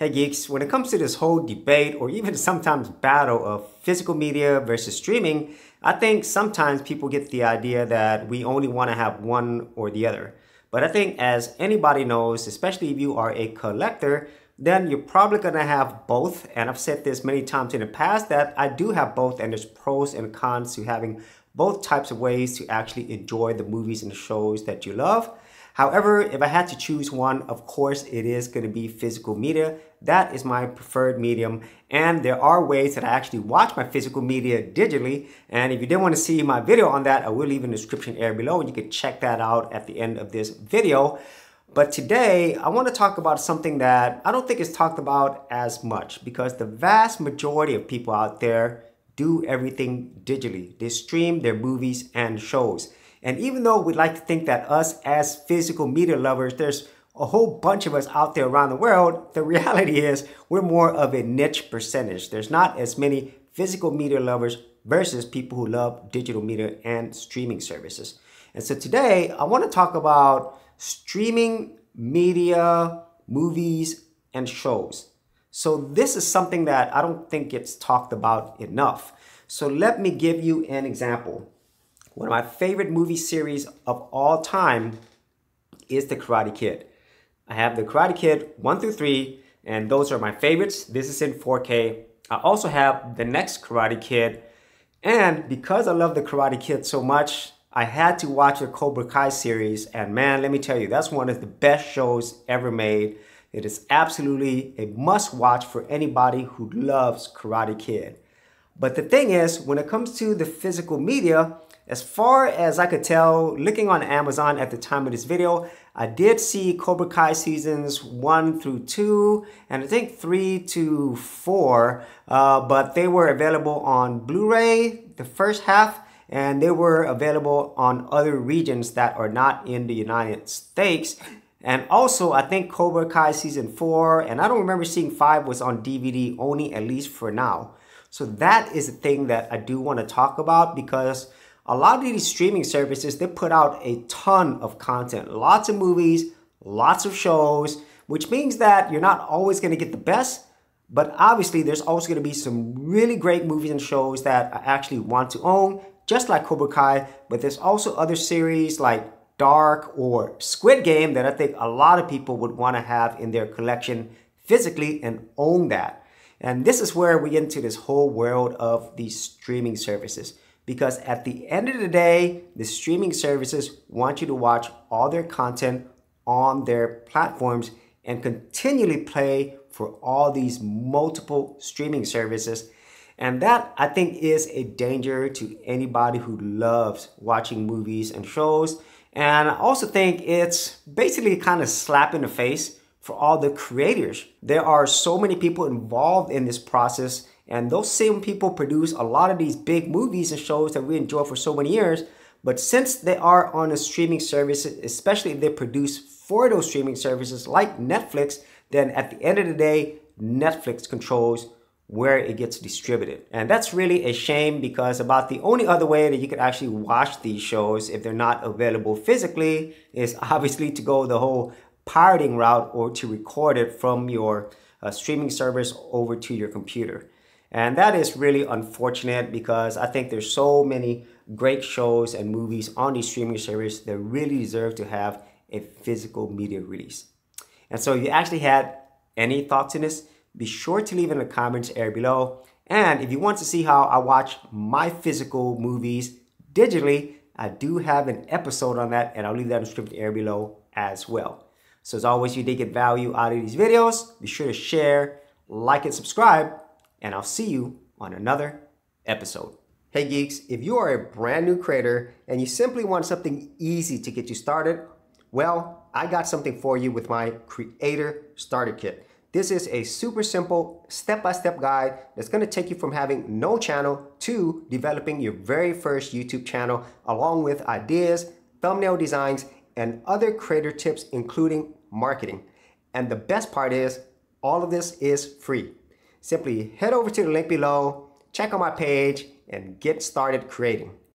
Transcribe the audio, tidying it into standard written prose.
Hey geeks, when it comes to this whole debate or even sometimes battle of physical media versus streaming, I think sometimes people get the idea that we only want to have one or the other. But I think as anybody knows, especially if you are a collector, then you're probably going to have both. And I've said this many times in the past that I do have both, and there's pros and cons to having both types of ways to actually enjoy the movies and the shows that you love. However, if I had to choose one, of course, it is going to be physical media. That is my preferred medium. And there are ways that I actually watch my physical media digitally. And if you didn't want to see my video on that, I will leave in the description area below, and you can check that out at the end of this video. But today, I want to talk about something that I don't think is talked about as much, because the vast majority of people out there do everything digitally. They stream their movies and shows. And even though we'd like to think that us as physical media lovers, there's a whole bunch of us out there around the world, the reality is we're more of a niche percentage. There's not as many physical media lovers versus people who love digital media and streaming services. And so today I want to talk about streaming media, movies, and shows. So this is something that I don't think gets talked about enough. So let me give you an example. One of my favorite movie series of all time is The Karate Kid. I have The Karate Kid 1 through 3, and those are my favorites. This is in 4K. I also have the next Karate Kid, and because I love The Karate Kid so much, I had to watch the Cobra Kai series, and man, let me tell you, that's one of the best shows ever made. It is absolutely a must-watch for anybody who loves Karate Kid. But the thing is, when it comes to the physical media, as far as I could tell, looking on Amazon at the time of this video, I did see Cobra Kai seasons 1 through 2, and I think 3 to 4, but they were available on Blu-ray, the first half, and they were available on other regions that are not in the United States. And also, I think Cobra Kai season 4, and I don't remember seeing 5 was on DVD only, at least for now. So that is the thing that I do want to talk about, because a lot of these streaming services, they put out a ton of content, lots of movies, lots of shows, which means that you're not always going to get the best, but obviously there's also going to be some really great movies and shows that I actually want to own, just like Cobra Kai, but there's also other series like Dark or Squid Game that I think a lot of people would want to have in their collection physically and own that. And this is where we get into this whole world of these streaming services. Because at the end of the day, the streaming services want you to watch all their content on their platforms and continually play for all these multiple streaming services. And that, I think, is a danger to anybody who loves watching movies and shows. And I also think it's basically kind of slap in the face for all the creators. There are so many people involved in this process, and those same people produce a lot of these big movies and shows that we enjoy for so many years. But since they are on a streaming service, especially if they produce for those streaming services like Netflix, then at the end of the day, Netflix controls where it gets distributed. And that's really a shame, because about the only other way that you could actually watch these shows if they're not available physically is obviously to go the whole pirating route, or to record it from your streaming service over to your computer. And that is really unfortunate, because I think there's so many great shows and movies on these streaming services that really deserve to have a physical media release. And so if you actually had any thoughts on this, be sure to leave in the comments area below. And if you want to see how I watch my physical movies digitally, I do have an episode on that, and I'll leave that in the description area below as well. So as always, if you did get value out of these videos, be sure to share, like, and subscribe, and I'll see you on another episode. Hey geeks, if you are a brand new creator and you simply want something easy to get you started, well, I got something for you with my Creator Starter Kit. This is a super simple step-by-step guide that's going to take you from having no channel to developing your very first YouTube channel, along with ideas, thumbnail designs, and other creator tips, including marketing. And the best part is, all of this is free. Simply head over to the link below, check out my page, and get started creating.